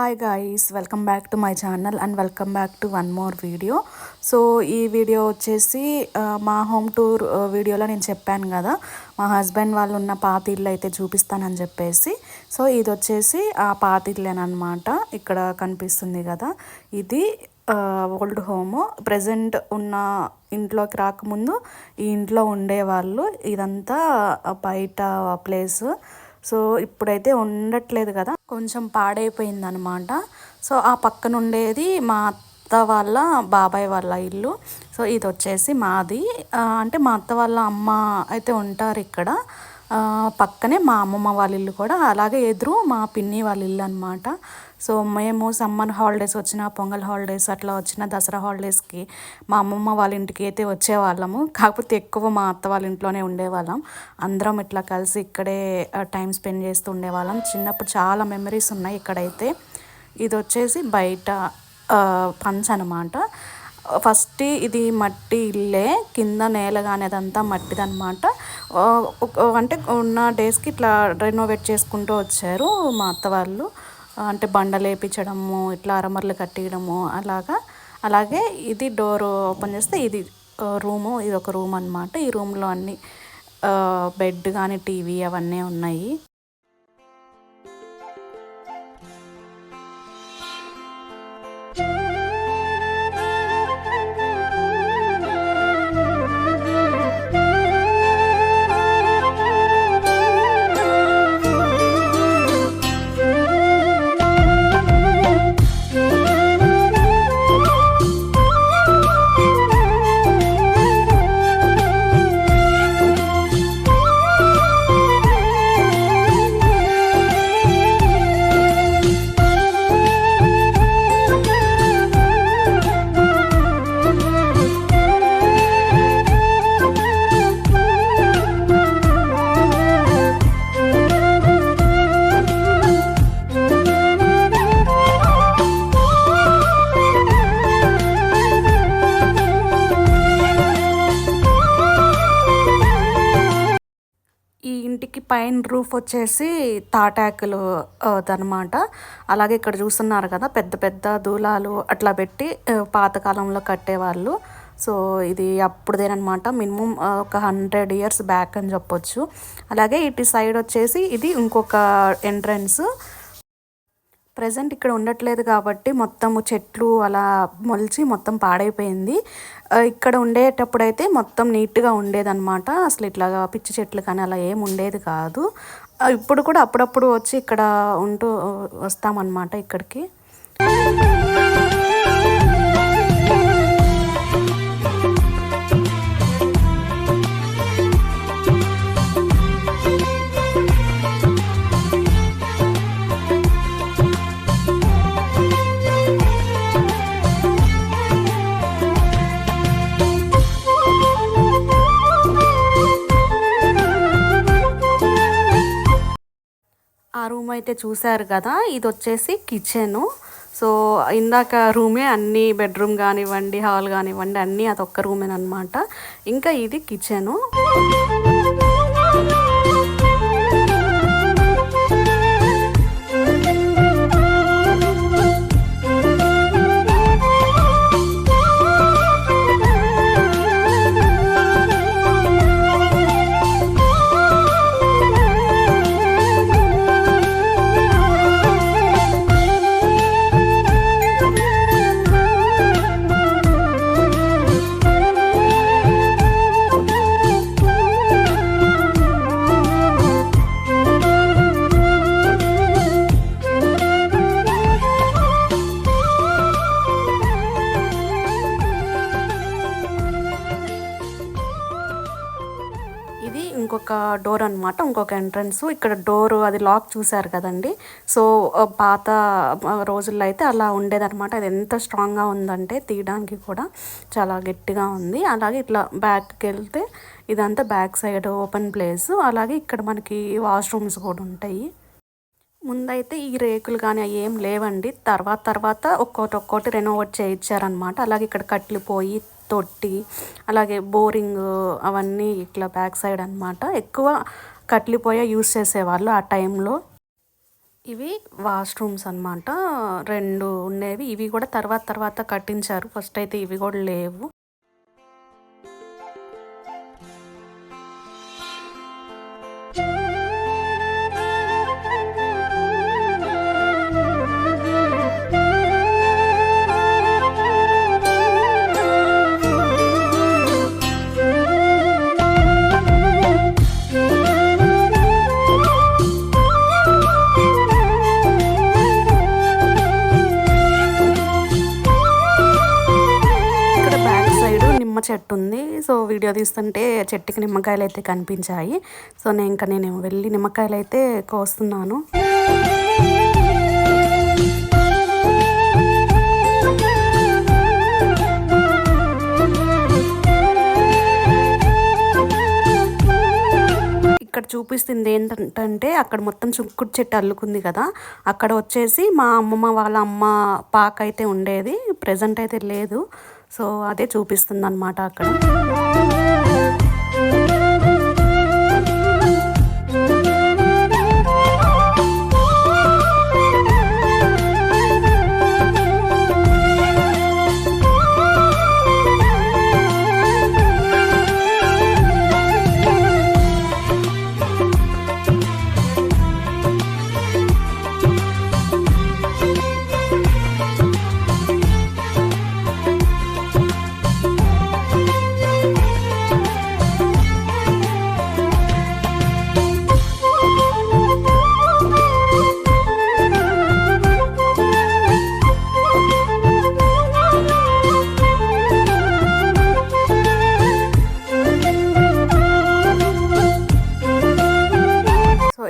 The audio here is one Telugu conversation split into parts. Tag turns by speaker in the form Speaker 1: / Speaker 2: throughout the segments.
Speaker 1: Hi guys, welcome back to my channel and welcome back to one more video. So ఈ వీడియో వచ్చేసి మా హోమ్ టూర్ వీడియోలో నేను చెప్పాను కదా, మా హస్బెండ్ వాళ్ళు ఉన్న పాత ఇల్లు అయితే చూపిస్తానని చెప్పేసి. సో ఇది వచ్చేసి ఆ పాత ఇల్లేనమాట. ఇక్కడ కనిపిస్తుంది కదా, ఇది ఓల్డ్ హోము. ప్రజెంట్ ఉన్న ఇంట్లోకి రాకముందు ఈ ఇంట్లో ఉండేవాళ్ళు. ఇదంతా బయట ప్లేస్. సో ఇప్పుడైతే ఉండట్లేదు కదా, కొంచెం పాడైపోయింది అనమాట. సో ఆ పక్కన ఉండేది మా అత్త వాళ్ళ బాబాయ్ వాళ్ళ ఇల్లు. సో ఇది వచ్చేసి మాది. అంటే మా అత్త వాళ్ళ అమ్మ అయితే ఉంటారు ఇక్కడ. పక్కనే మా అమ్మమ్మ వాళ్ళ ఇల్లు కూడా, అలాగే ఎదురు మా పిన్ని వాళ్ళ ఇల్లు అనమాట. సో మేము సమ్మర్ హాలిడేస్ వచ్చిన, పొంగల్ హాలిడేస్ అట్లా వచ్చిన, దసరా హాలిడేస్కి మా అమ్మమ్మ వాళ్ళ ఇంటికి అయితే వచ్చేవాళ్ళము. కాకపోతే ఎక్కువ మా అత్త వాళ్ళ ఇంట్లోనే ఉండేవాళ్ళం. అందరం ఇట్లా కలిసి ఇక్కడే టైం స్పెండ్ చేస్తూ ఉండేవాళ్ళం. చిన్నప్పుడు చాలా మెమరీస్ ఉన్నాయి ఇక్కడైతే. ఇది వచ్చేసి బయట పంచ్ అనమాట. ఫస్ట్ ఇది మట్టి ఇల్లే, కింద నేల కానీ అదంతా మట్టిదనమాట. అంటే ఉన్న డేస్కి ఇట్లా రెనోవేట్ చేసుకుంటూ వచ్చారు మా అత్త వాళ్ళు. అంటే బండలు వేయించడము, ఇట్లా అరమర్లు కట్టియడము అలాగా. అలాగే ఇది డోర్ ఓపెన్ చేస్తే ఇది రూము, ఇది ఒక రూమ్ అనమాట. ఈ రూమ్లో అన్ని బెడ్ కానీ టీవీ అవన్నీ ఉన్నాయి. ఈ ఇంటికి పైన రూఫ్ వచ్చేసి తాటాకులు అనమాట. అలాగే ఇక్కడ చూస్తున్నారు కదా, పెద్ద పెద్ద దూలాలు అట్లా పెట్టి పాతకాలంలో కట్టేవాళ్ళు. సో ఇది అప్పుడుదేనమాట, మినిమం ఒక 100 years బ్యాక్ అని చెప్పొచ్చు. అలాగే ఇటు సైడ్ వచ్చేసి ఇది ఇంకొక ఎంట్రన్స్. ప్రజెంట్ ఇక్కడ ఉండట్లేదు కాబట్టి మొత్తము చెట్లు అలా మొలిచి మొత్తం పాడైపోయింది. ఇక్కడ ఉండేటప్పుడైతే మొత్తం నీట్గా ఉండేదన్నమాట. అసలు ఇట్లాగా పిచ్చి చెట్లు కానీ అలా ఏమి ఉండేది కాదు. ఇప్పుడు కూడా అప్పుడప్పుడు వచ్చి ఇక్కడ ఉంటూ వస్తామన్నమాట ఇక్కడికి. ఆ రూమ్ అయితే చూశారు కదా, ఇది వచ్చేసి కిచెను. సో ఇందాక రూమే అన్ని బెడ్రూమ్ కానివ్వండి, హాల్ కానివ్వండి అన్నీ అదొక్క రూమేనమాట. ఇంకా ఇది కిచెను. ఇది ఇంకొక డోర్ అనమాట, ఇంకొక ఎంట్రన్స్. ఇక్కడ డోరు అది లాక్ చూసారు కదండి. సో పాత రోజుల్లో అయితే అలా ఉండేదన్నమాట. అది ఎంత స్ట్రాంగ్గా ఉందంటే తీయడానికి కూడా చాలా గట్టిగా ఉంది. అలాగే ఇట్లా బ్యాక్కి వెళ్తే ఇదంతా బ్యాక్ సైడ్ ఓపెన్ ప్లేస్. అలాగే ఇక్కడ మనకి వాష్రూమ్స్ కూడా ఉంటాయి. ముందైతే ఈ రేకులు కానీ అవి ఏం లేవండి. తర్వాత ఒక్కోటి రెనోవేట్ చేయించారనమాట. అలాగే ఇక్కడ కట్లు పోయి తొట్టి, అలాగే బోరింగ్ అవన్నీ ఇట్లా బ్యాక్ సైడ్ అనమాట. ఎక్కువ కట్లిపోయే యూస్ చేసేవాళ్ళు ఆ టైంలో. ఇవి వాష్రూమ్స్ అనమాట. 2 ఉండేవి. ఇవి కూడా తర్వాత కట్టించారు. ఫస్ట్ అయితే ఇవి కూడా లేవు. చెట్టు ఉంది. సో వీడియో తీస్తుంటే చెట్టుకి నిమ్మకాయలు అయితే కనిపించాయి. సో నేను వెళ్ళి నిమ్మకాయలు అయితే కోస్తున్నాను. ఇక్కడ చూపిస్తుంది ఏంటంటే అక్కడ మొత్తం చుక్కుడు చెట్టు అల్లుకుంది కదా, అక్కడ వచ్చేసి మా అమ్మమ్మ వాళ్ళ అమ్మ పాక అయితే ఉండేది. ప్రెజెంట్ అయితే లేదు. సో అదే చూపిస్తుంది అన్నమాట అక్కడ.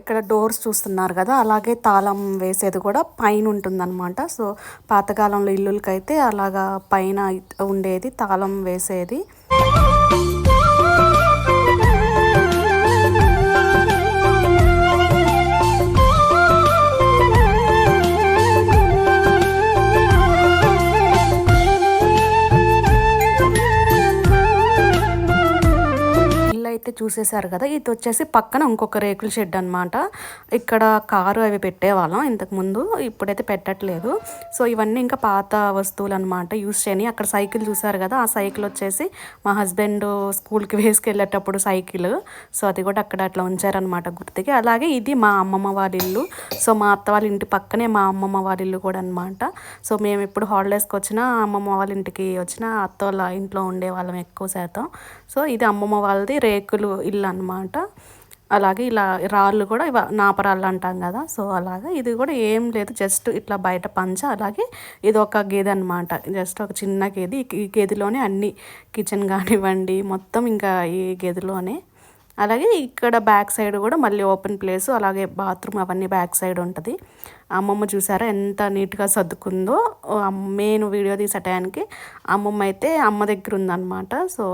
Speaker 1: ఇక్కడ డోర్స్ చూస్తున్నారు కదా, అలాగే తాళం వేసేది కూడా పైన ఉంటుందన్నమాట. సో పాతకాలంలో ఇల్లులకైతే అలాగా పైన ఉండేది తాళం వేసేది. అయితే చూసేశారు కదా, ఇది వచ్చేసి పక్కన ఇంకొక రేకుల షెడ్ అనమాట. ఇక్కడ కారు అవి పెట్టేవాళ్ళం ఇంతకుముందు, ఇప్పుడైతే పెట్టట్లేదు. సో ఇవన్నీ ఇంకా పాత వస్తువులు అనమాట, యూస్ చేయని. అక్కడ సైకిల్ చూసారు కదా, ఆ సైకిల్ వచ్చేసి మా హస్బెండ్ స్కూల్కి వేసుకెళ్ళేటప్పుడు సైకిల్. సో అది కూడా అక్కడ అట్లా ఉంచారనమాట గుర్తుకి. అలాగే ఇది మా అమ్మమ్మ వాళ్ళ ఇల్లు. సో మా అత్త వాళ్ళ ఇంటి పక్కనే మా అమ్మమ్మ వాళ్ళ ఇల్లు కూడా అనమాట. సో మేము ఎప్పుడు హాలిడేస్కి వచ్చినా అమ్మమ్మ వాళ్ళ ఇంటికి వచ్చినా అత్త వాళ్ళ ఇంట్లో ఉండేవాళ్ళం ఎక్కువ శాతం. సో ఇది అమ్మమ్మ వాళ్ళది రేకులు ఇల్లు అనమాట. అలాగే ఇలా రాళ్ళు కూడా నాపరాళ్ళు అంటాం కదా, సో అలాగా ఇది కూడా ఏం లేదు, జస్ట్ ఇట్లా బయట పంచ. అలాగే ఇది ఒక గేదె అనమాట, జస్ట్ ఒక చిన్న గేదె. ఈ గేదెలోనే అన్ని కిచెన్ కానివ్వండి మొత్తం ఇంకా ఈ గేదెలోనే. అలాగే ఇక్కడ బ్యాక్ సైడ్ కూడా మళ్ళీ ఓపెన్ ప్లేస్, అలాగే బాత్రూమ్ అవన్నీ బ్యాక్ సైడ్ ఉంటుంది. అమ్మమ్మ చూసారా ఎంత నీట్గా సర్దుకుందో. మెయిన్ వీడియో తీసే టయానికి అమ్మమ్మ అయితే అమ్మ దగ్గర ఉందన్నమాట. సో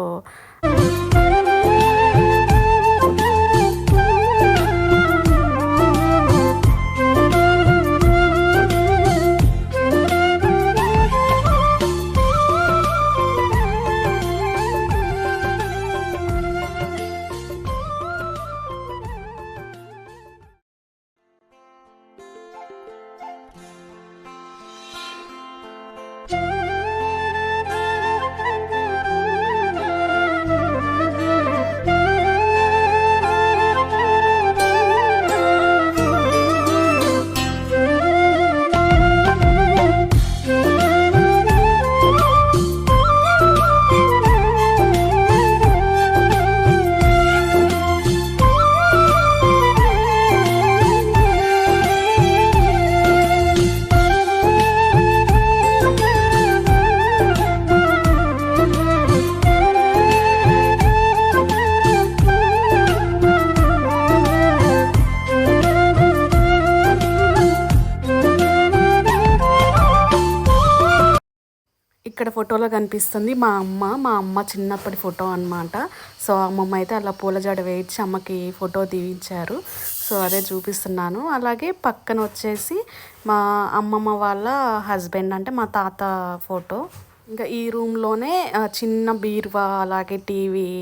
Speaker 1: ఇక్కడ ఫోటోలో కనిపిస్తుంది మా అమ్మ చిన్నప్పటి ఫోటో అనమాట. సో అమ్మమ్మ అయితే అలా పూల జడ వేయించి అమ్మకి ఫోటో తీయించారు. సో అదే చూపిస్తున్నాను. అలాగే పక్కన వచ్చేసి మా అమ్మమ్మ వాళ్ళ హస్బెండ్ అంటే మా తాత ఫోటో. ఇంకా ఈ రూమ్లోనే చిన్న బీరువా అలాగే టీవీ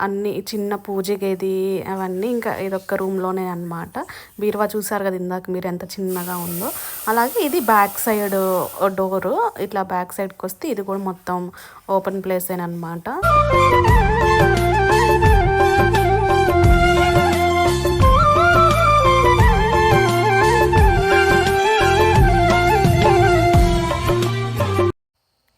Speaker 1: అన్నీ చిన్న పూజ గది అవన్నీ ఇంకా ఇదొక్క రూమ్లోనే అనమాట. బీరువా చూసారు కదా ఇందాక మీరు ఎంత చిన్నగా ఉందో. అలాగే ఇది బ్యాక్ సైడ్ డోరు. ఇట్లా బ్యాక్ సైడ్కి వస్తే ఇది కూడా మొత్తం ఓపెన్ ప్లేసేనమాట.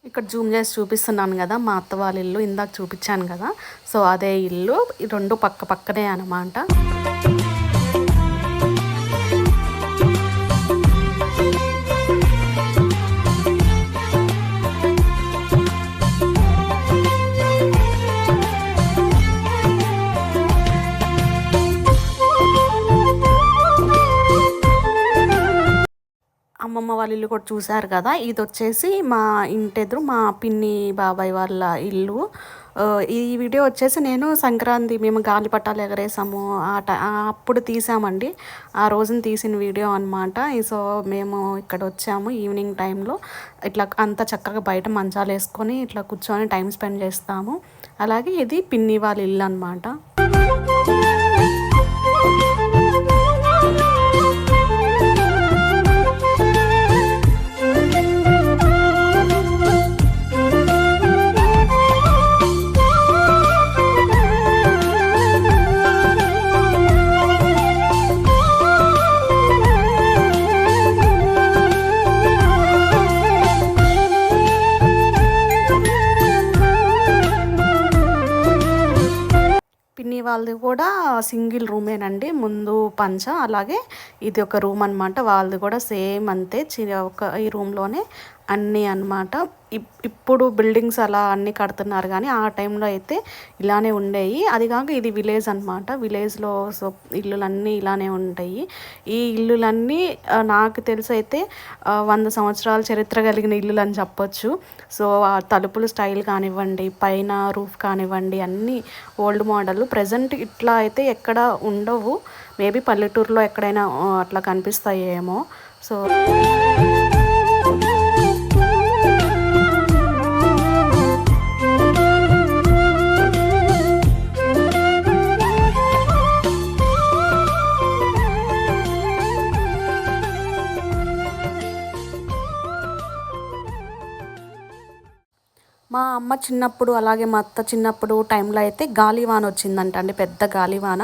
Speaker 1: ఇక్కడ జూమ్ చేసి చూపిస్తున్నాను కదా మా అత్త వాళ్ళ ఇల్లు, ఇందాక చూపించాను కదా. సో అదే ఇల్లు, ఈ రెండు పక్క పక్కనే అనమాట. అమ్మమ్మ వాళ్ళ ఇల్లు కూడా చూసారు కదా. ఇది వచ్చేసి మా ఇంటెదురు మా పిన్ని బాబాయ్ వాళ్ళ ఇల్లు. ఈ వీడియో వచ్చేసి నేను సంక్రాంతి మేము గాలిపటాలు ఎగరేసాము అప్పుడు తీసామండి. ఆ రోజున తీసిన వీడియో అనమాట. సో మేము ఇక్కడ వచ్చాము ఈవినింగ్ టైంలో. ఇట్లా అంతా చక్కగా బయట మంచాలు వేసుకొని ఇట్లా కూర్చొని టైం స్పెండ్ చేస్తాము. అలాగే ఇది పిన్ని వాళ్ళ ఇల్లు అనమాట. పిన్ని వాళ్ళది కూడా సింగిల్ రూమేనండి. ముందు పంచ, అలాగే ఇది ఒక రూమ్ అనమాట. వాళ్ళది కూడా సేమ్ అంతే, ఈ రూమ్లోనే అన్నీ అనమాట. ఇప్పుడు బిల్డింగ్స్ అలా అన్నీ కడుతున్నారు కానీ ఆ టైంలో అయితే ఇలానే ఉండేవి. అది కాక ఇది విలేజ్ అనమాట. విలేజ్లో సో ఇల్లులన్నీ ఇలానే ఉంటాయి. ఈ ఇల్లులన్నీ నాకు తెలిసి అయితే 100 సంవత్సరాల చరిత్ర కలిగిన ఇల్లులు అని చెప్పొచ్చు. సో ఆ తలుపులు స్టైల్ కానివ్వండి, పైన రూఫ్ కానివ్వండి, అన్నీ ఓల్డ్ మోడల్. ప్రజెంట్ ఇట్లా అయితే ఎక్కడ ఉండవు. మేబీ పల్లెటూరులో ఎక్కడైనా అట్లా కనిపిస్తాయేమో. సో మా అమ్మ చిన్నప్పుడు అలాగే మా అత్త చిన్నప్పుడు టైంలో అయితే గాలివాన వచ్చిందంట అండి, పెద్ద గాలివాన.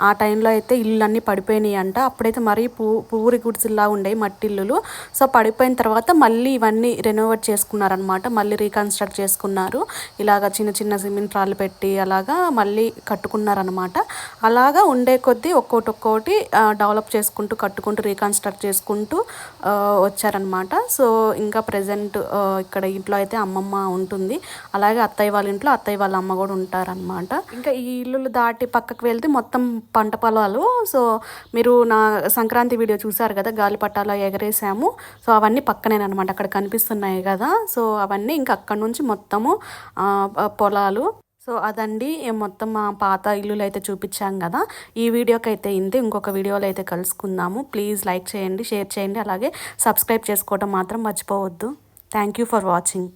Speaker 1: ఆ టైంలో అయితే ఇళ్ళన్నీ పడిపోయినాయి అంట. అప్పుడైతే మరీ పూరి గుడిసిల్లా ఉండేవి, మట్టి ఇల్లులు. సో పడిపోయిన తర్వాత మళ్ళీ ఇవన్నీ రెనోవేట్ చేసుకున్నారనమాట. మళ్ళీ రీకన్స్ట్రక్ట్ చేసుకున్నారు. ఇలాగ చిన్న చిన్న సిమెంట్ రాళ్ళు పెట్టి అలాగా మళ్ళీ కట్టుకున్నారనమాట. అలాగా ఉండే కొద్దీ ఒక్కోటి డెవలప్ చేసుకుంటూ కట్టుకుంటూ రీకన్స్ట్రక్ట్ చేసుకుంటూ వచ్చారనమాట. సో ఇంకా ప్రజెంట్ ఇక్కడ ఇంట్లో అయితే అమ్మమ్మ ఉంటుంది. అలాగే అత్తయ్య వాళ్ళ ఇంట్లో అత్తయ్య వాళ్ళ అమ్మ కూడా ఉంటారనమాట. ఇంకా ఈ ఇల్లులు దాటి పక్కకు వెళ్తే మొత్తం పంట పొలాలు. సో మీరు నా సంక్రాంతి వీడియో చూసారు కదా, గాలిపటాలు ఎగరేసాము. సో అవన్నీ పక్కనేనమాట, అక్కడ కనిపిస్తున్నాయి కదా. సో అవన్నీ ఇంకా అక్కడ నుంచి మొత్తము పొలాలు. సో అదండి మొత్తం మా పాత ఇల్లులు అయితే చూపించాం కదా. ఈ వీడియోకి అయితే ఇంతే. ఇంకొక వీడియోలో అయితే కలుసుకుందాము. ప్లీజ్ లైక్ చేయండి, షేర్ చేయండి, అలాగే సబ్స్క్రైబ్ చేసుకోవడం మాత్రం మర్చిపోవద్దు. Thank you for watching.